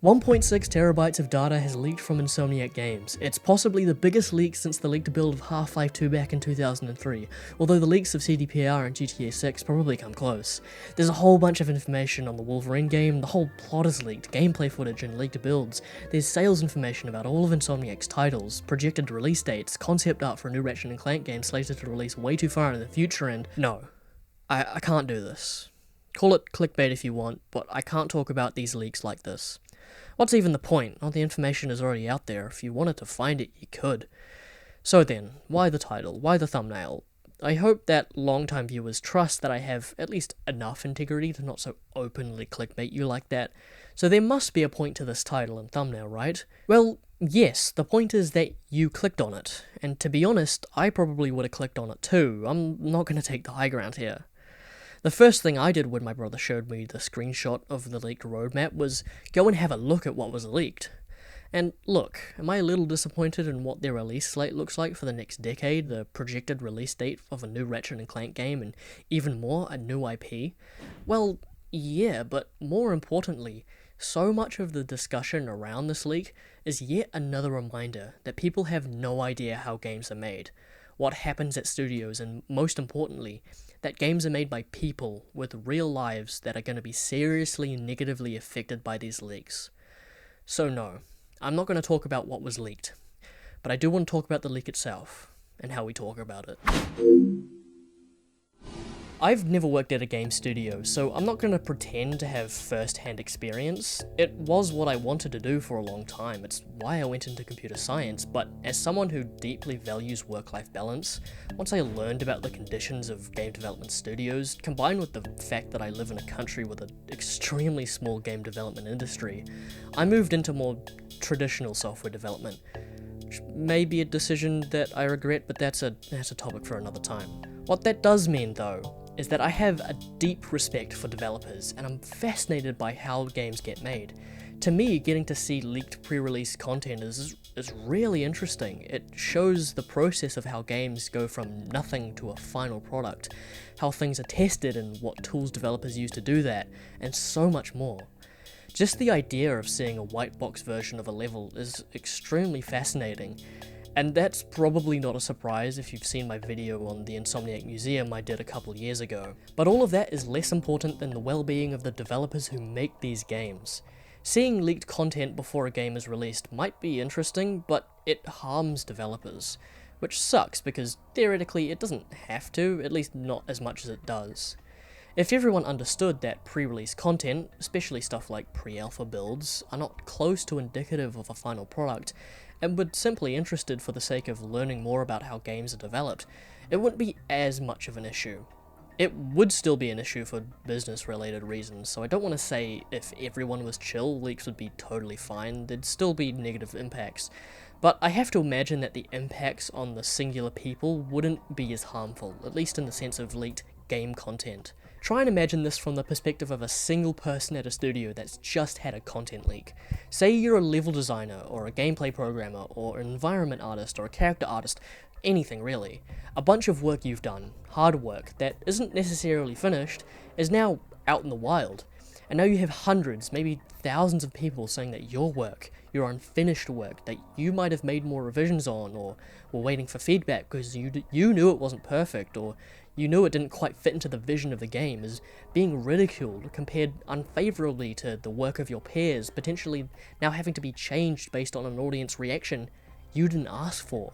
1.6 terabytes of data has leaked from Insomniac Games. It's possibly the biggest leak since the leaked build of Half-Life 2 back in 2003, although the leaks of CDPR and GTA 6 probably come close. There's a whole bunch of information on the Wolverine game, the whole plot is leaked, gameplay footage and leaked builds, there's sales information about all of Insomniac's titles, projected release dates, concept art for a new Ratchet Clank game slated to release way too far in the future, and no, I can't do this. Call it clickbait if you want, but I can't talk about these leaks like this. What's even the point? All the information is already out there. If you wanted to find it, you could. So then, why the title? Why the thumbnail? I hope that long-time viewers trust that I have at least enough integrity to not so openly clickbait you like that. So there must be a point to this title and thumbnail, right? Well, yes, the point is that you clicked on it. And to be honest, I probably would have clicked on it too. I'm not going to take the high ground here. The first thing I did when my brother showed me the screenshot of the leaked roadmap was go and have a look at what was leaked. And look, am I a little disappointed in what their release slate looks like for the next decade, the projected release date of a new Ratchet & Clank game, and even more, a new IP? Well, yeah, but more importantly, so much of the discussion around this leak is yet another reminder that people have no idea how games are made, what happens at studios, and most importantly, that games are made by people with real lives that are going to be seriously and negatively affected by these leaks. So no, I'm not going to talk about what was leaked, but I do want to talk about the leak itself, and how we talk about it. I've never worked at a game studio, so I'm not going to pretend to have first-hand experience. It was what I wanted to do for a long time, it's why I went into computer science, but as someone who deeply values work-life balance, once I learned about the conditions of game development studios, combined with the fact that I live in a country with an extremely small game development industry, I moved into more traditional software development. Which may be a decision that I regret, but that's a topic for another time. What that does mean, though, is that I have a deep respect for developers, and I'm fascinated by how games get made. To me, getting to see leaked pre-release content is really interesting. It shows the process of how games go from nothing to a final product, how things are tested and what tools developers use to do that, and so much more. Just the idea of seeing a white box version of a level is extremely fascinating, and that's probably not a surprise if you've seen my video on the Insomniac Museum I did a couple years ago. But all of that is less important than the well-being of the developers who make these games. Seeing leaked content before a game is released might be interesting, but it harms developers, which sucks because theoretically it doesn't have to, at least not as much as it does. If everyone understood that pre-release content, especially stuff like pre-alpha builds, are not close to indicative of a final product, and were simply interested for the sake of learning more about how games are developed, it wouldn't be as much of an issue. It would still be an issue for business-related reasons, so I don't want to say if everyone was chill, leaks would be totally fine, there'd still be negative impacts. But I have to imagine that the impacts on the singular people wouldn't be as harmful, at least in the sense of leaked game content. Try and imagine this from the perspective of a single person at a studio that's just had a content leak. Say you're a level designer, or a gameplay programmer, or an environment artist, or a character artist, anything really. A bunch of work you've done, hard work, that isn't necessarily finished, is now out in the wild. And now you have hundreds, maybe thousands of people saying that your work, your unfinished work, that you might have made more revisions on, or were waiting for feedback because you knew it wasn't perfect, or you knew it didn't quite fit into the vision of the game, is being ridiculed, compared unfavourably to the work of your peers, potentially now having to be changed based on an audience reaction you didn't ask for.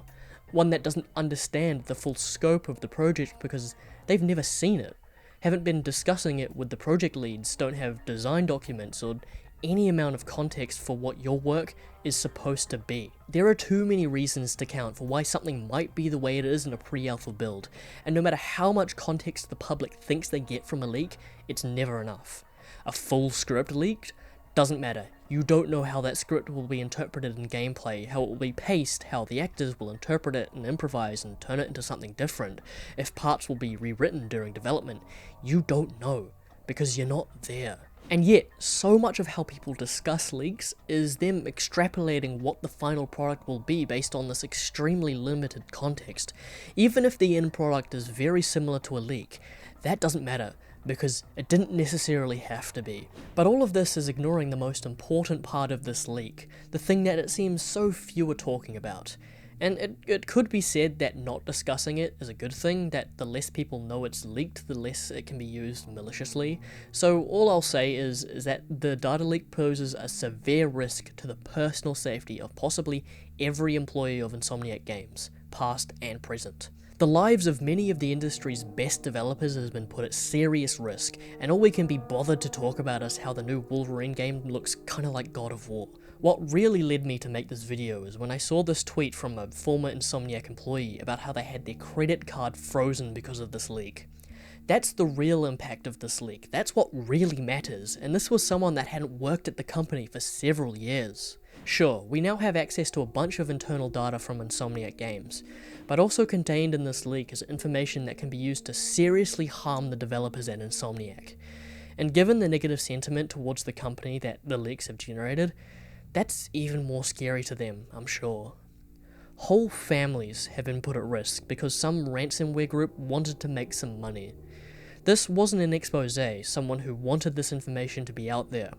One that doesn't understand the full scope of the project because they've never seen it, haven't been discussing it with the project leads, don't have design documents or any amount of context for what your work is supposed to be. There are too many reasons to count for why something might be the way it is in a pre-alpha build, and no matter how much context the public thinks they get from a leak, it's never enough. A full script leaked? Doesn't matter. You don't know how that script will be interpreted in gameplay, how it will be paced, how the actors will interpret it and improvise and turn it into something different, if parts will be rewritten during development. You don't know, because you're not there. And yet, so much of how people discuss leaks is them extrapolating what the final product will be based on this extremely limited context. Even if the end product is very similar to a leak, that doesn't matter. because it didn't necessarily have to be. But all of this is ignoring the most important part of this leak, the thing that it seems so few are talking about. And it could be said that not discussing it is a good thing, that the less people know it's leaked, the less it can be used maliciously. So all I'll say is that the data leak poses a severe risk to the personal safety of possibly every employee of Insomniac Games, past and present. The lives of many of the industry's best developers has been put at serious risk, and all we can be bothered to talk about is how the new Wolverine game looks kinda like God of War. What really led me to make this video is when I saw this tweet from a former Insomniac employee about how they had their credit card frozen because of this leak. That's the real impact of this leak, that's what really matters, and this was someone that hadn't worked at the company for several years. Sure, we now have access to a bunch of internal data from Insomniac Games, but also contained in this leak is information that can be used to seriously harm the developers at Insomniac. And given the negative sentiment towards the company that the leaks have generated, that's even more scary to them, I'm sure. Whole families have been put at risk because some ransomware group wanted to make some money. This wasn't an expose, someone who wanted this information to be out there.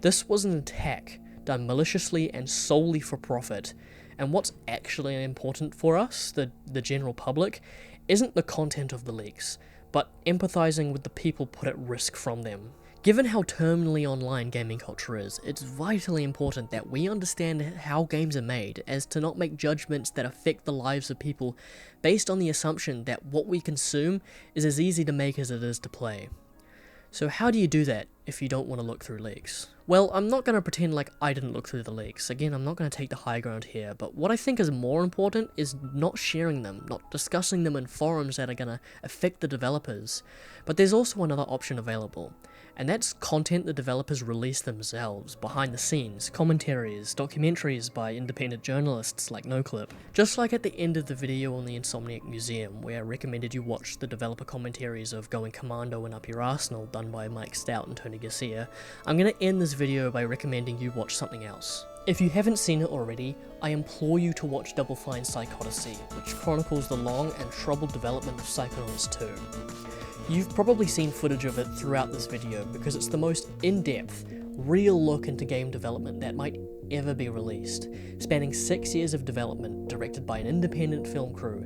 This was an attack done maliciously and solely for profit. And what's actually important for us, the general public, isn't the content of the leaks, but empathizing with the people put at risk from them. Given how terminally online gaming culture is, it's vitally important that we understand how games are made, as to not make judgments that affect the lives of people based on the assumption that what we consume is as easy to make as it is to play. So how do you do that if you don't want to look through leaks? Well, I'm not going to pretend like I didn't look through the leaks. Again, I'm not going to take the high ground here, but what I think is more important is not sharing them, not discussing them in forums that are going to affect the developers. But there's also another option available, and that's content the developers release themselves, behind the scenes, commentaries, documentaries by independent journalists like NoClip. Just like at the end of the video on the Insomniac Museum, where I recommended you watch the developer commentaries of Going Commando and Up Your Arsenal done by Mike Stout and Tony Garcia, I'm going to end this video by recommending you watch something else. If you haven't seen it already, I implore you to watch Double Fine Psychodyssey, which chronicles the long and troubled development of Psychonauts 2. You've probably seen footage of it throughout this video because it's the most in-depth, real look into game development that might ever be released, spanning 6 years of development directed by an independent film crew,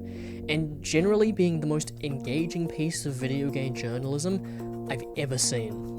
and generally being the most engaging piece of video game journalism I've ever seen.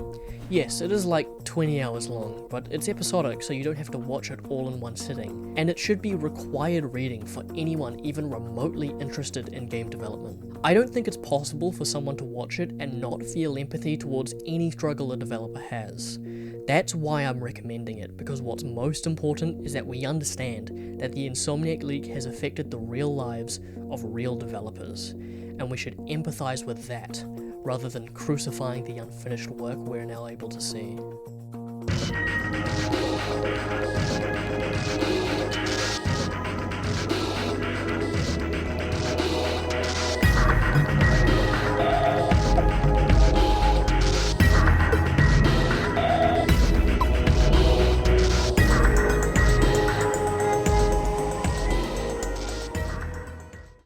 Yes, it is like 20 hours long, but it's episodic so you don't have to watch it all in one sitting, and it should be required reading for anyone even remotely interested in game development. I don't think it's possible for someone to watch it and not feel empathy towards any struggle a developer has. That's why I'm recommending it, because what's most important is that we understand that the Insomniac leak has affected the real lives of real developers, and we should empathize with that, rather than crucifying the unfinished work we're now able to see.